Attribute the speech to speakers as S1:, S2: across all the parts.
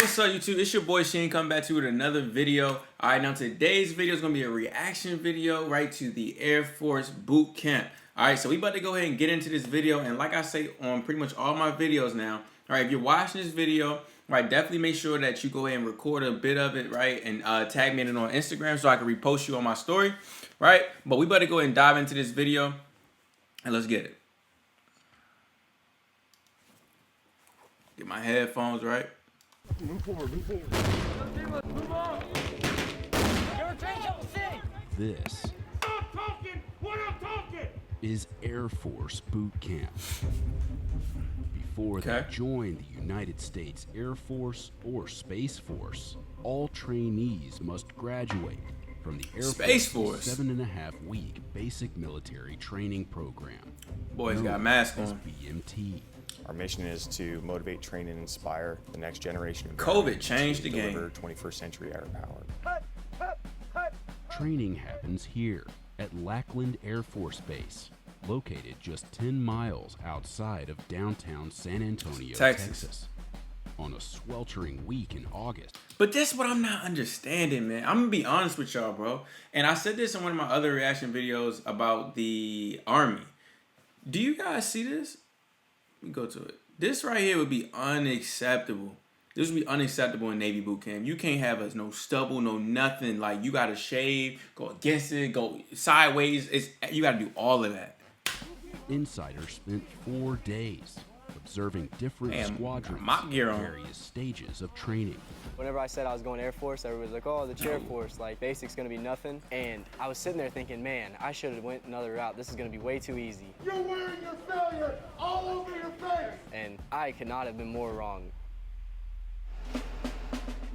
S1: What's up, YouTube? It's your boy Shim coming back to you with another video. Alright, now today's video is going to be a reaction video, right, to the Air Force boot camp. Alright, so we about to go ahead and get into this video, and like I say on pretty much all my videos now, alright, if you're watching this video, right, definitely make sure that you go ahead and record a bit of it, right, and tag me in it on Instagram so I can repost you on my story, right? But we about to go ahead and dive into this video, and let's get it. Get my headphones right.
S2: Move forward, move forward. Move on.
S3: This
S2: Stop talking when I'm talking.
S3: is Air Force boot camp. Before they join the United States Air Force or Space Force, all trainees must graduate from the Air Force 7.5-week basic military training program.
S1: Boys got masks on.
S3: BMT.
S4: Our mission is to motivate, train, and inspire the next generation of
S1: COVID changed the game.
S4: Deliver 21st century air power.
S3: Training happens here at Lackland Air Force Base, located just 10 miles outside of downtown San Antonio, Texas. On a sweltering week in August.
S1: But that's what I'm not understanding, man. I'm gonna be honest with y'all, bro. And I said this in one of my other reaction videos about the Army. Do you guys see this? Let me go to it. This right here would be unacceptable. This would be unacceptable in Navy boot camp. You can't have no stubble, no nothing. Like, you gotta shave, go against it, go sideways. You gotta do all of that.
S3: Insiders spent 4 days observing different squadrons
S1: mop gear on.
S3: various stages of training.
S5: Whenever I said I was going Air Force, everybody was like, oh, the Air Force, like, basic's gonna be nothing. And I was sitting there thinking, man, I should have went another route. This is gonna be way too easy.
S2: You're wearing your failure all over your face.
S5: And I could not have been more wrong.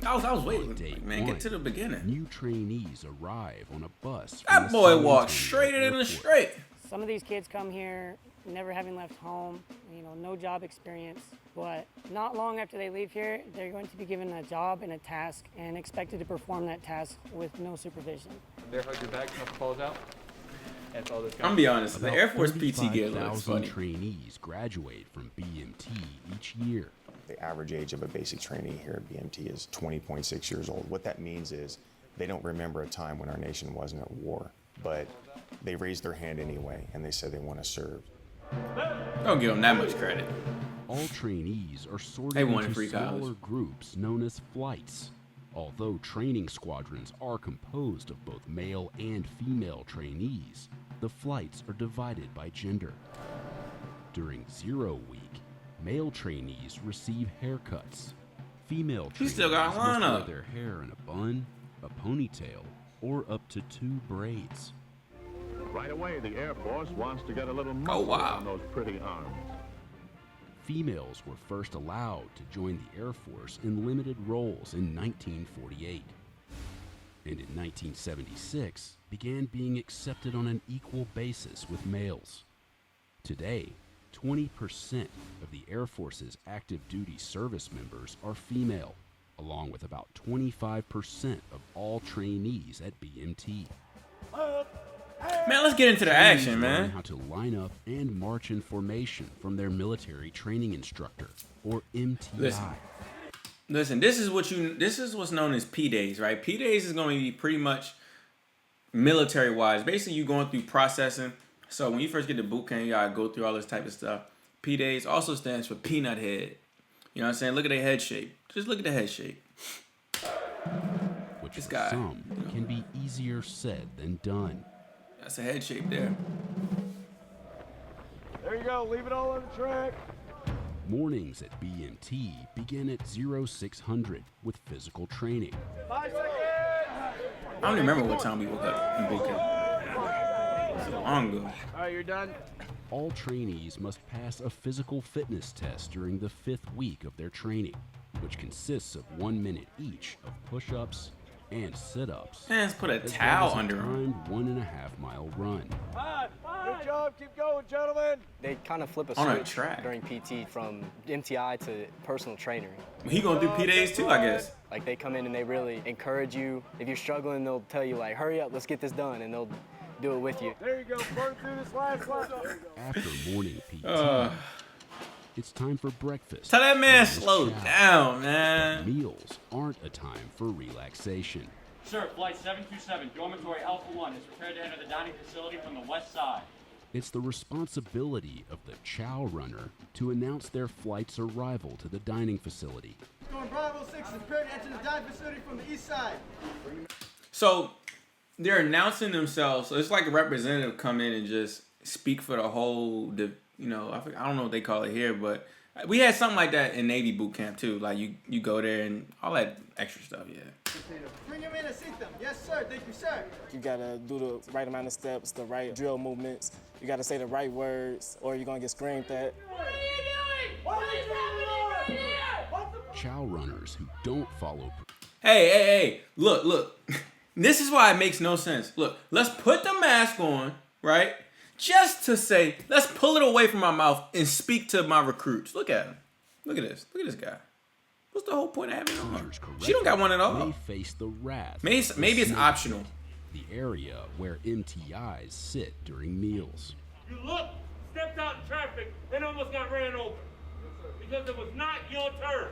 S1: I was waiting,
S3: Day
S1: man. Get to the beginning.
S3: New trainees arrive on a bus.
S1: That boy walked straighter than a straight.
S6: Some of these kids come here never having left home, no job experience, but not long after they leave here, they're going to be given a job and a task and expected to perform that task with no supervision.
S7: There, hug your back, nothing falls out. That's all this.
S1: I'm gonna be honest, the
S3: About
S1: Air Force PT gear looks
S3: 35,000
S1: funny.
S3: trainees graduate from BMT each year.
S4: The average age of a basic trainee here at BMT is 20.6 years old. What that means is they don't remember a time when our nation wasn't at war, but they raised their hand anyway, and they said they want to serve.
S1: Don't give them that much credit.
S3: All trainees are sorted
S1: They wanted
S3: into
S1: free college.
S3: smaller groups known as flights. Although training squadrons are composed of both male and female trainees, the flights are divided by gender. During 0 week, male trainees receive haircuts. Female trainees
S1: still got a
S3: must wear
S1: lineup.
S3: their hair in a bun, a ponytail, or up to 2 braids.
S8: Right away, the Air Force wants to get a little muscle on those pretty arms.
S3: Females were first allowed to join the Air Force in limited roles in 1948. And in 1976, began being accepted on an equal basis with males. Today, 20% of the Air Force's active duty service members are female, along with about 25% of all trainees at BMT.
S1: Man, let's get into the action,
S3: Learn
S1: man.
S3: how to line up and march in formation from their military training instructor, or MTI.
S1: Listen, this is what's known as P days, right? P days is going to be pretty much military wise. Basically, you going through processing. So when you first get to boot camp, you gotta go through all this type of stuff. P days also stands for peanut head. You know what I'm saying? Look at their head shape. Just look at the head shape.
S3: Which
S1: This
S3: for
S1: guy,
S3: some can be easier said than done.
S1: That's a head shape there.
S2: There you go. Leave it all on the track.
S3: Mornings at BMT begin at 0600 with physical training.
S2: 5 seconds.
S1: I don't even remember what time we woke up in boot camp. It's long ago.
S2: All right, you're done.
S3: All trainees must pass a physical fitness test during the 5th week of their training, which consists of 1 minute each of push-ups and sit-ups.
S1: Man, let's put a
S3: as
S1: towel
S3: well as
S1: under
S3: a
S1: him.
S3: timed 1.5-mile run.
S2: Good job. Keep going, gentlemen.
S5: They kind of flip a
S1: On a
S5: switch
S1: track.
S5: during PT from MTI to personal trainer.
S1: He gonna do P days too, I guess.
S5: Like, they come in and they really encourage you. If you're struggling, they'll tell you, like, hurry up, let's get this done, and they'll do it with you.
S2: There you go. Burn through this last lap.
S3: After morning PT, It's time for breakfast.
S1: Tell that man
S3: It's
S1: slow
S3: chow.
S1: down, man.
S3: Meals aren't a time for relaxation.
S9: Sir, flight 727, dormitory Alpha 1 is prepared to enter the dining facility from the west side.
S3: It's the responsibility of the chow runner to announce their flight's arrival to the dining facility.
S10: Storm Bravo 6 is prepared to enter the dining facility from the east side.
S1: So they're announcing themselves. So it's like a representative come in and just speak for the whole, I don't know what they call it here, but we had something like that in Navy boot camp too. Like you go there and all that extra stuff, yeah.
S10: Bring him in and seat them. Yes, sir. Thank you, sir.
S5: You gotta do the right amount of steps, the right drill movements. You gotta say the right words, or you're gonna get screamed at.
S2: What are you doing? What is happening here?
S3: Chow runners who don't follow.
S1: Hey, look. This is why it makes no sense. Look, let's put the mask on, right? Just to say, let's pull it away from my mouth and speak to my recruits. Look at him. Look at this. Look at this guy. What's the whole point of having it on? She don't got one at all.
S3: They face the wrath.
S1: Maybe it's optional.
S3: The area where MTIs sit during meals.
S2: You stepped out in traffic, and almost got ran over. Because it was not your turn.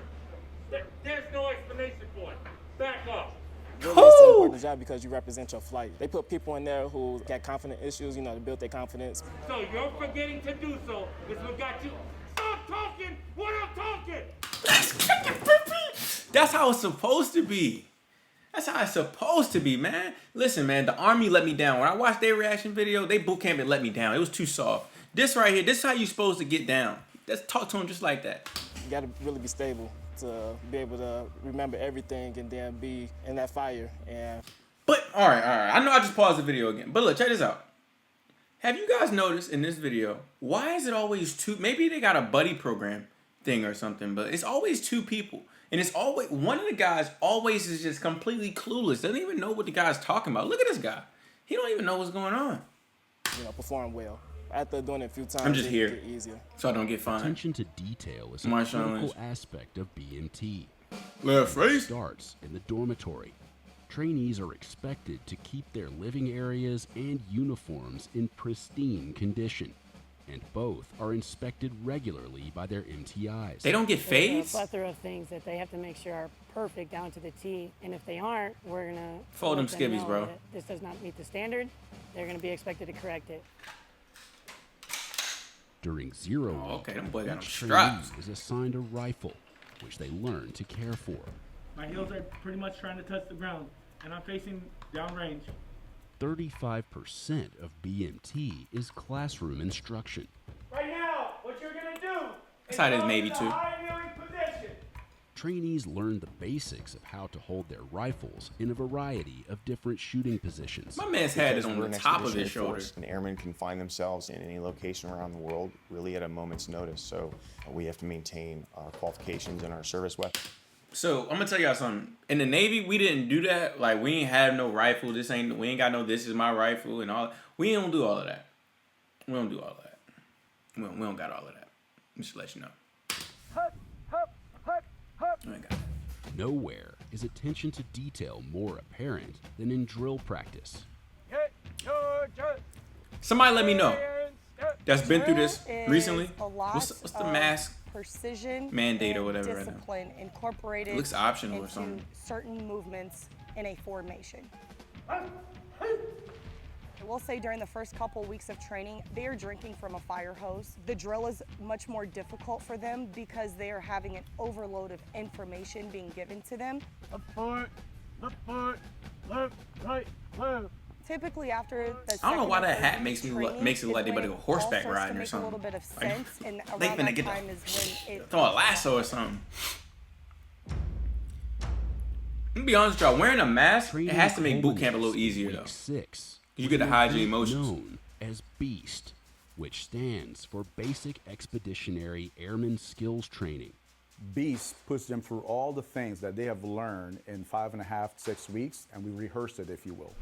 S2: There's no explanation for it. Back up.
S5: Really, it's an important job because you represent your flight. They put people in there who got confidence issues, to build their confidence.
S2: So you're forgetting to do so is what got you. Stop talking when I'm talking.
S1: That's how it's supposed to be. That's how it's supposed to be, man. Listen, man, the Army let me down. When I watched their reaction video, they boot camp, it let me down. It was too soft. This right here, this is how you're supposed to get down. Let's talk to them just like that.
S5: You gotta really be stable to be able to remember everything and then be in that fire.
S1: But, all right. I know I just paused the video again. But look, check this out. Have you guys noticed in this video, why is it always two? Maybe they got a buddy program thing or something, but it's always two people. And it's always, one of the guys always is just completely clueless. Doesn't even know what the guy's talking about. Look at this guy. He don't even know what's going on.
S5: Perform well. After doing it a few times,
S1: I'm just here,
S5: get easier.
S1: so I don't get fined.
S3: Attention to detail is a
S1: Marshawn
S3: critical
S1: Lynch.
S3: aspect of BMT.
S1: Left face.
S3: Starts in the dormitory. Trainees are expected to keep their living areas and uniforms in pristine condition, and both are inspected regularly by their MTIs.
S1: They don't get
S6: There's
S1: fades?
S6: a plethora of things that they have to make sure are perfect down to the T, and if they aren't, we're gonna
S1: Fold them
S6: let
S1: skivvies,
S6: know
S1: bro.
S6: that this does not meet the standard. They're gonna be expected to correct it.
S3: During zero
S1: Oh, okay, them boy got them
S3: each
S1: straps.
S3: trainee is assigned a rifle, which they learn to care for.
S2: My heels are pretty much trying to touch the ground, and I'm facing downrange.
S3: 35% of BMT is classroom instruction.
S2: Right now, what you're gonna do
S1: That's how it is Navy too.
S2: high-kneeling position.
S3: Trainees learn the basics of how to hold their rifles in a variety of different shooting positions.
S1: My man's head is
S4: Because
S1: on
S4: we're
S1: the
S4: an
S1: top of
S4: expeditionary
S1: his shoulder.
S4: force, and airmen can find themselves in any location around the world really at a moment's notice. So we have to maintain our qualifications and our service weapons.
S1: So I'm gonna tell y'all something. In the Navy, we didn't do that. Like, we ain't have no rifle. We ain't got no, this is my rifle and all. We don't do all of that. We don't do all of that. We don't got all of that. Just to let you know. We ain't got that.
S3: Nowhere is attention to detail more apparent than in drill practice.
S1: Somebody let me know. That's been through this
S11: Drill is
S1: recently.
S11: a lot
S1: What's the
S11: of
S1: mask
S11: precision
S1: mandate or
S11: and
S1: whatever right now?
S11: discipline incorporated
S1: It looks optional or
S11: into
S1: something.
S11: certain movements in a formation. I will say during the first couple weeks of training, they are drinking from a fire hose. The drill is much more difficult for them because they are having an overload of information being given to them.
S2: Left foot, left, right, left.
S11: Typically after the
S1: I don't know why
S11: second or
S1: that hat
S11: third
S1: makes me
S11: training
S1: look, makes it look like they
S11: is
S1: better
S11: when
S1: go
S11: it
S1: horseback
S11: all starts to
S1: riding or
S11: make
S1: something.
S11: a little bit of
S1: Like,
S11: sense, and
S1: they
S11: around
S1: finna
S11: that
S1: get
S11: time is when it
S1: throw a lasso or something. I'm gonna be honest with y'all, wearing a mask, it has to make boot camp a little easier though.
S3: Week 6.
S1: You get to hide your emotions.
S3: Known as BEAST, which stands for Basic Expeditionary Airman Skills Training.
S12: BEAST puts them through all the things that they have learned in 5.5, 6 weeks, and we rehearse it, if you will.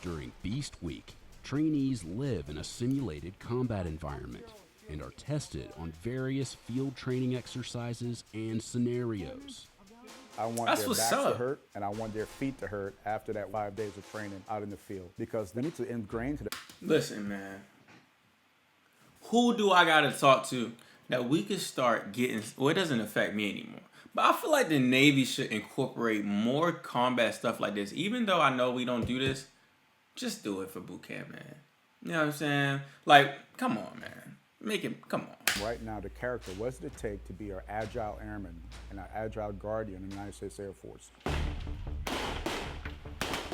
S3: During BEAST Week, trainees live in a simulated combat environment and are tested on various field training exercises and scenarios.
S12: I want
S1: That's
S12: their
S1: what's
S12: backs to
S1: up.
S12: hurt, and I want their feet to hurt after that 5 days of training out in the field, because they need to ingrain to the.
S1: Listen, man. who do I gotta talk to that we could start getting? Well, it doesn't affect me anymore. But I feel like the Navy should incorporate more combat stuff like this. Even though I know we don't do this, just do it for boot camp, man. You know what I'm saying? Like, come on, man. Make it, come on.
S12: Right now, the character, what does it take to be an agile airman and an agile guardian in the United States Air Force?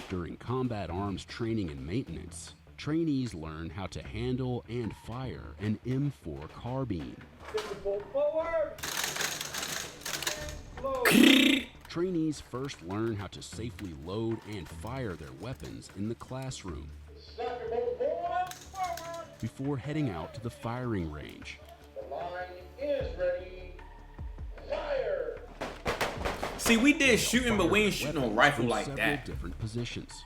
S3: During combat arms training and maintenance, trainees learn how to handle and fire an M4 carbine.
S2: Forward.
S3: Trainees first learn how to safely load and fire their weapons in the classroom before heading out to the firing range.
S2: The line is ready. Fire.
S1: See, we did shooting, but we ain't shooting no rifle like
S3: several
S1: that.
S3: different positions.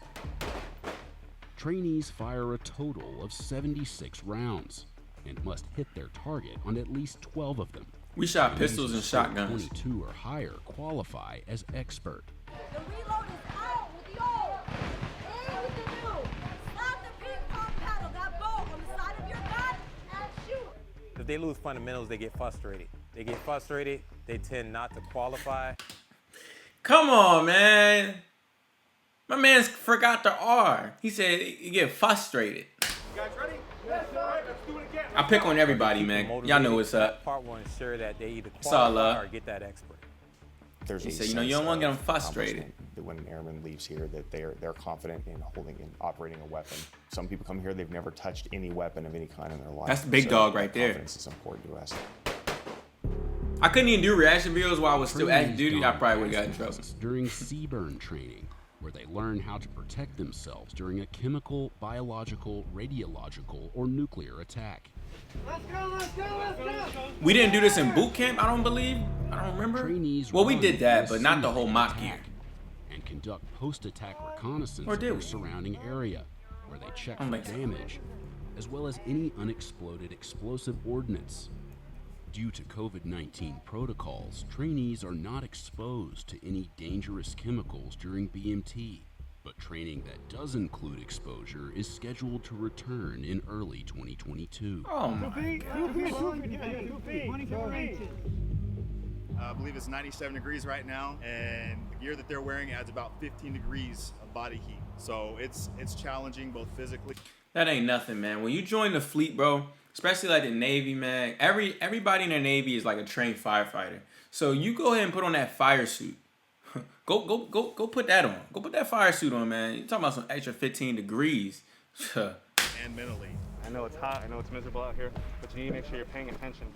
S3: Trainees fire a total of 76 rounds and must hit their target on at least 12 of them.
S1: We shot pistols and shotguns.
S3: 22 or higher qualify as expert.
S13: The reload is out with the old. In with the new. Slap the ping pong paddle, that bow on the side of your gun, and shoot.
S14: If they lose fundamentals, they get frustrated. They tend not to qualify.
S1: Come on, man. My man forgot the R. He said you get frustrated.
S2: You guys ready? Yes, sir. Let's do it again.
S1: I pick on everybody, man. Y'all know what's up.
S14: Part will ensure that they either
S1: It's all
S14: qualify
S1: love.
S14: or get that expert.
S4: There's
S1: He
S4: a
S1: said, you know, you
S4: sense
S1: don't want to get
S4: of
S1: them frustrated.
S4: accomplishment that when an airman leaves here, that they're confident in holding and operating a weapon. Some people come here, they've never touched any weapon of any kind in their life.
S1: That's the big
S4: So
S1: dog right there.
S4: Confidence is important to us.
S1: I couldn't even do reaction videos while I was still active
S3: Trainees
S1: duty. I
S3: don
S1: probably would have
S3: gas
S1: got in trouble.
S3: masks during CBRN training, where they learn how to protect themselves during a chemical, biological, radiological, or nuclear attack.
S10: Let's go, let's go, let's go.
S1: We didn't do this in boot camp, I don't believe. I don't remember.
S3: Trainees
S1: Well, we
S3: run
S1: did that,
S3: a
S1: but not the whole
S3: simulated
S1: mock gear.
S3: attack and conduct post-attack reconnaissance
S1: Or
S3: of
S1: did
S3: their
S1: we?
S3: surrounding area, where they check
S1: I don't
S3: for
S1: think so.
S3: damage, as well as any unexploded explosive ordnance. Due to COVID-19 protocols, trainees are not exposed to any dangerous chemicals during BMT, but training that does include exposure is scheduled to return in early 2022.
S1: Oh my
S15: I believe it's 97 degrees right now, and the gear that they're wearing adds about 15 degrees of body heat. So it's challenging both physically.
S1: That ain't nothing, man. When you join the fleet, bro, especially like the Navy, man, everybody in the Navy is like a trained firefighter. So you go ahead and put on that fire suit. Go put that on. Go put that fire suit on, man. You're talking about some extra 15 degrees.
S15: And mentally.
S7: I know it's hot, I know it's miserable out here, but you need to make sure you're paying attention.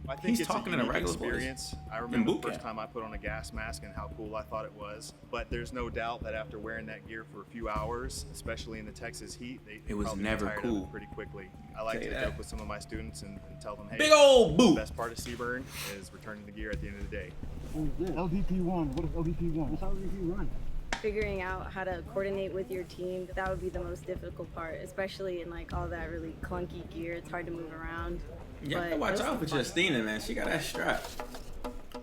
S15: I think
S1: He's
S15: it's
S1: talking
S15: a
S1: in a
S15: unique
S1: regular voice.
S15: experience. I
S1: In
S15: remember
S1: boot
S15: the first
S1: camp.
S15: time I put on a gas mask and how cool I thought it was. But there's no doubt that after wearing that gear for a few hours, especially in the Texas heat, they
S1: It was
S15: probably
S1: never
S15: get tired
S1: cool.
S15: of it pretty quickly. I like
S1: Say
S15: to
S1: that.
S15: joke with some of my students and tell them, hey,
S1: Big old boot.
S15: the best part of CBRN is returning the gear at the end of the day.
S10: LDP1. What is LDP1? What's LDP run?
S16: Figuring out how to coordinate with your team, that would be the most difficult part, especially in like all that really clunky gear. It's hard to move around.
S1: Yeah,
S16: But
S1: watch
S16: those
S1: out
S16: are
S1: for
S16: fun.
S1: Justina, man. She got that strap.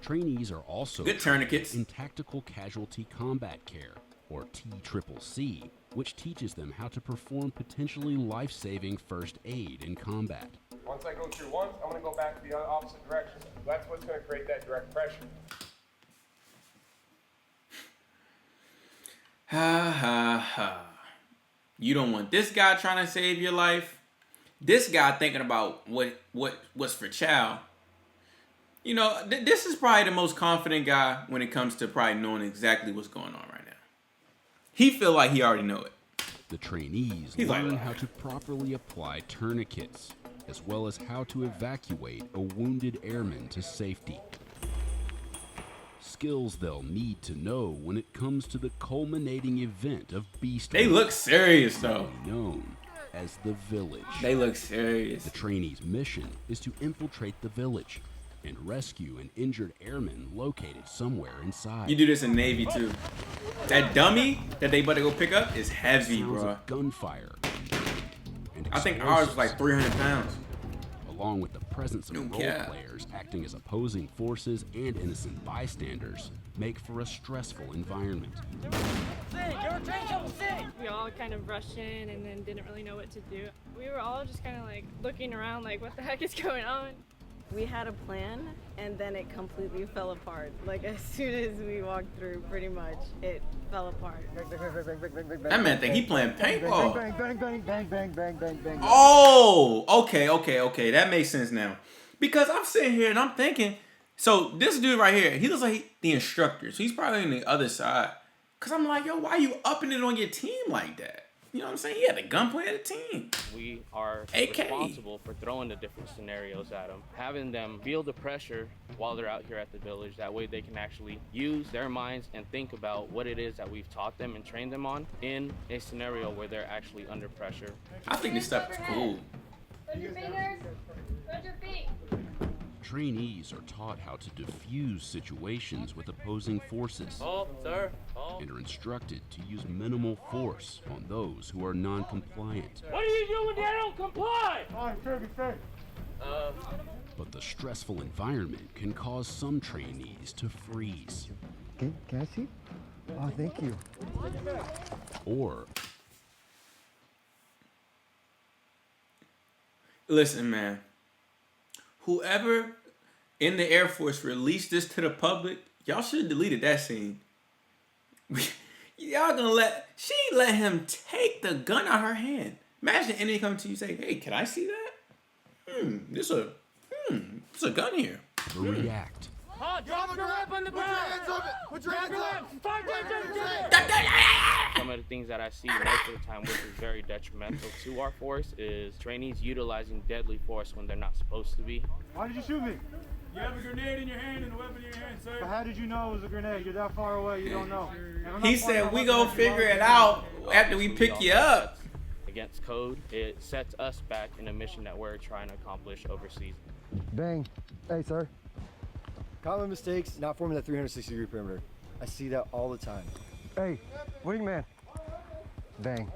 S3: Trainees are also
S1: Good
S3: trained
S1: tourniquets.
S3: in Tactical Casualty Combat Care, or TCCC, which teaches them how to perform potentially life-saving first aid in combat.
S17: Once I go through once, I'm going to go back to the opposite direction. That's what's going to create that direct pressure.
S1: Ha ha ha. You don't want this guy trying to save your life. This guy thinking about what's for chow. You know, this is probably the most confident guy when it comes to probably knowing exactly what's going on right now. He feel like he already know it.
S3: The trainees
S1: He's like,
S3: learn how to properly apply tourniquets, as well as how to evacuate a wounded airman to safety. Skills they'll need to know when it comes to the culminating event of Beast
S1: They
S3: Week,
S1: look serious though.
S3: known as the Village.
S1: They look serious.
S3: The trainee's mission is to infiltrate the village and rescue an injured airman located somewhere inside.
S1: You do this in Navy too. That dummy that they about to go pick up is heavy,
S3: Sounds
S1: bro.
S3: of gunfire. And
S1: I think ours was like 300 pounds.
S3: Along with the presence of
S1: No
S3: role
S1: cap.
S3: players acting as opposing forces and innocent bystanders, make for a stressful environment.
S18: We all kind of rushed in and then didn't really know what to do. We were all just kind of like looking around like, what the heck is going on?
S16: We had a plan and then it completely fell apart. Like as soon as we walked through, pretty much, it fell apart.
S1: That man think he playing paintball.
S10: Bang, bang, bang, bang, bang, bang, bang, bang.
S1: Oh, okay. That makes sense now. Because I'm sitting here and I'm thinking, so this dude right here, he looks like the instructor. So he's probably on the other side. Because I'm like, yo, why are you upping it on your team like that? You know what I'm saying? He had a gunplay at the team.
S19: We are
S1: AK.
S19: responsible for throwing the different scenarios at them, having them feel the pressure while they're out here at the village. That way they can actually use their minds and think about what it is that we've taught them and trained them on in a scenario where they're actually under pressure.
S1: I think this stuff is cool.
S13: Spread your fingers. Spread your feet.
S3: Trainees are taught how to diffuse situations with opposing forces and are instructed to use minimal force on those who are non-compliant.
S2: What do you do when they don't comply?
S3: But the stressful environment can cause some trainees to freeze
S10: Can I see? Oh, thank you.
S3: or
S1: Listen, man. Whoever in the Air Force released this to the public, y'all should have deleted that scene. Y'all gonna she let him take the gun out of her hand. Imagine an enemy coming to you and say, hey, can I see that? There's a gun here.
S3: react.
S2: Drop your weapon on the ground. Put your hands up.
S19: Some of the things that I see most of the time, which is very detrimental to our force, is trainees utilizing deadly force when they're not supposed to be.
S10: Why did you shoot me?
S2: You have a grenade in your hand and a weapon in your hand, sir.
S10: But how did you know it was a grenade? You're that far away, you don't know.
S1: He said we gonna figure it out after we pick you up.
S19: Against code, it sets us back in a mission that we're trying to accomplish overseas.
S10: Bang. Hey, sir. Common mistakes, not forming that 360-degree perimeter. I see that all the time. Hey, wingman. Bang.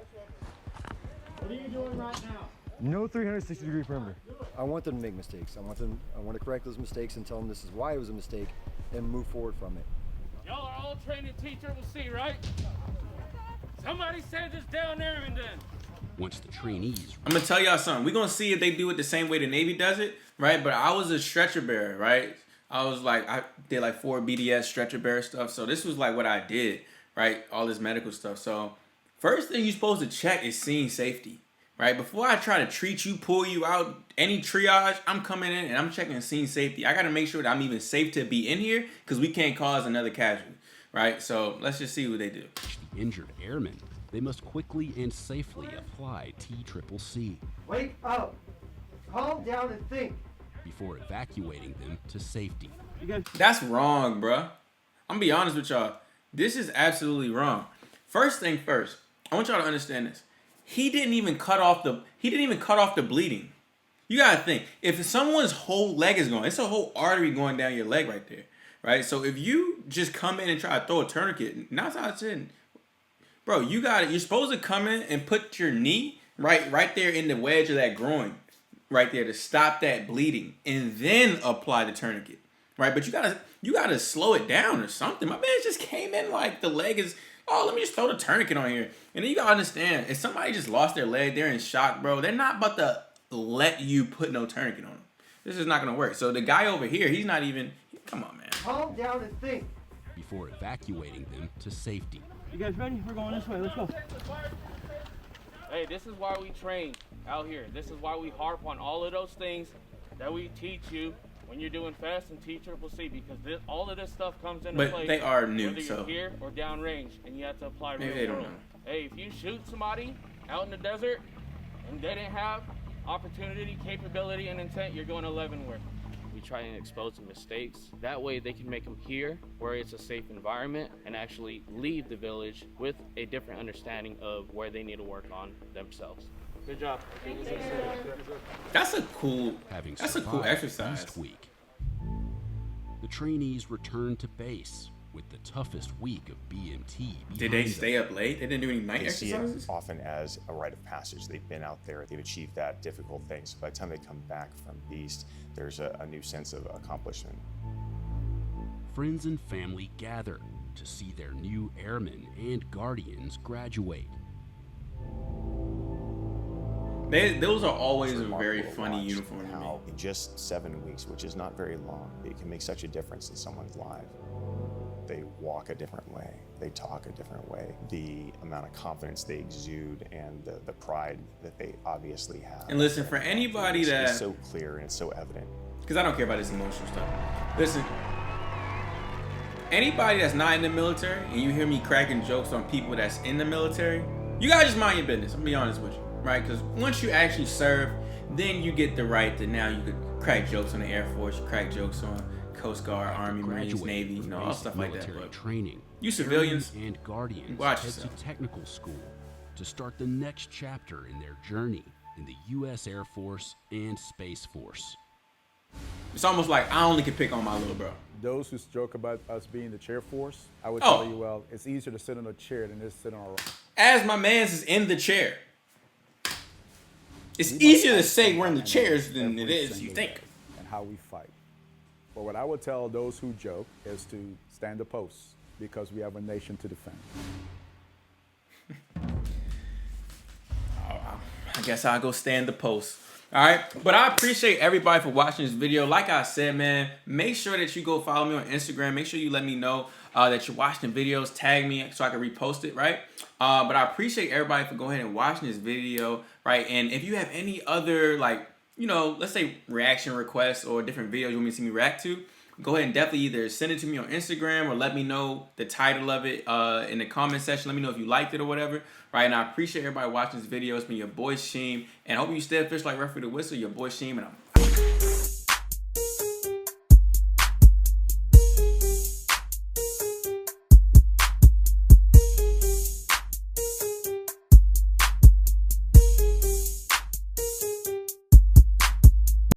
S2: What are you doing right now?
S10: No 360-degree perimeter. I want them to make mistakes. I want to correct those mistakes and tell them this is why it was a mistake and move forward from it.
S2: Y'all are all trained in TCCC, right? Somebody send this down there and then.
S3: Once the trainees...
S1: I'm gonna tell y'all something. We're gonna see if they do it the same way the Navy does it, right? But I was a stretcher bearer, right? I did like 4 BDS stretcher bearer stuff. So this was like what I did, right? All this medical stuff. So first thing you're supposed to check is scene safety, right? Before I try to treat you, pull you out, any triage, I'm coming in and I'm checking scene safety. I gotta make sure that I'm even safe to be in here because we can't cause another casualty, right? So let's just see what they do.
S3: The injured airmen, they must quickly and safely apply TCCC
S10: Wake up. Calm down and think.
S3: before evacuating them to safety.
S1: That's wrong, bruh. I'm gonna be honest with y'all. This is absolutely wrong. First thing first, I want y'all to understand this. He didn't even cut off the bleeding. You gotta think, if someone's whole leg is going, it's a whole artery going down your leg right there, right? So if you just come in and try to throw a tourniquet, 9 times out of 10, bro, you're supposed to come in and put your knee right there in the wedge of that groin, right there to stop that bleeding, and then apply the tourniquet, right? But you gotta slow it down or something. My man just came in like the leg is, oh, let me just throw the tourniquet on here. And then you gotta understand, if somebody just lost their leg, they're in shock, bro, they're not about to let you put no tourniquet on them. This is not gonna work. So the guy over here, he's not even, come on, man.
S10: Calm down and think.
S3: Before evacuating them to safety.
S10: You guys ready? We're going this way. Let's go.
S19: Hey, this is why we train out here. This is why we harp on all of those things that we teach you when you're doing fast and TCCC, because all of this stuff comes into play.
S1: But they are new,
S19: whether
S1: so
S19: you're here or downrange, and you have to apply
S1: maybe
S19: real
S1: they don't
S19: world.
S1: know.
S19: Hey, if you shoot somebody out in the desert and they didn't have opportunity, capability, and intent, you're going 11 where? We try and expose the mistakes. That way they can make them here where it's a safe environment and actually leave the village with a different understanding of where they need to work on themselves. Good job.
S1: That's a cool
S3: survived
S1: exercise.
S3: East Week, the trainees returned to base with the toughest week of BMT.
S1: Did they stay up late? They didn't do any night
S4: They see
S1: exercises?
S4: it often as a rite of passage. They've been out there, they've achieved that difficult thing. So by the time they come back from Beast, there's a new sense of accomplishment.
S3: Friends and family gather to see their new airmen and guardians graduate.
S1: Those are always a very funny uniform to me.
S4: How in just 7 weeks, which is not very long, it can make such a difference in someone's life. They walk a different way, they talk a different way. The amount of confidence they exude and the pride that they obviously have.
S1: And listen, for anybody that...
S4: It's so clear and it's so evident.
S1: Because I don't care about this emotional stuff. Listen, anybody that's not in the military and you hear me cracking jokes on people that's in the military, you gotta just mind your business, I'm gonna be honest with you, right? Because once you actually serve, then you get the right to now you could crack jokes on the Air Force, you crack jokes on Coast Guard, Army, Marines, Navy, you know, all stuff like that. But
S3: Training.
S1: You civilians
S3: and guardians
S1: watch
S3: head
S1: yourself.
S3: to technical school to start the next chapter in their journey in the U.S. Air Force and Space Force.
S1: It's almost like I only can pick on my little bro.
S12: Those who joke about us being the chair force, I would tell you, well, it's easier to sit in a chair than to sit on a...
S1: As my man's is in the chair. It's easier to say we're in the chairs than it is you think.
S12: And how we fight. But what I would tell those who joke is to stand the post because we have a nation to defend.
S1: I guess I'll go stand the post. All right, but I appreciate everybody for watching this video. Like I said, man, make sure that you go follow me on Instagram. Make sure you let me know that you're watching the videos. Tag me so I can repost it, right? But I appreciate everybody for going ahead and watching this video, right? And if you have any other, like, you know, let's say reaction requests or different videos you want me to see me react to, go ahead and definitely either send it to me on Instagram or let me know the title of it in the comment section. Let me know if you liked it or whatever. Right, and I appreciate everybody watching this video. It's been your boy Shim, and I hope you stay official like Referee the Whistle. Your boy Shim, and I'm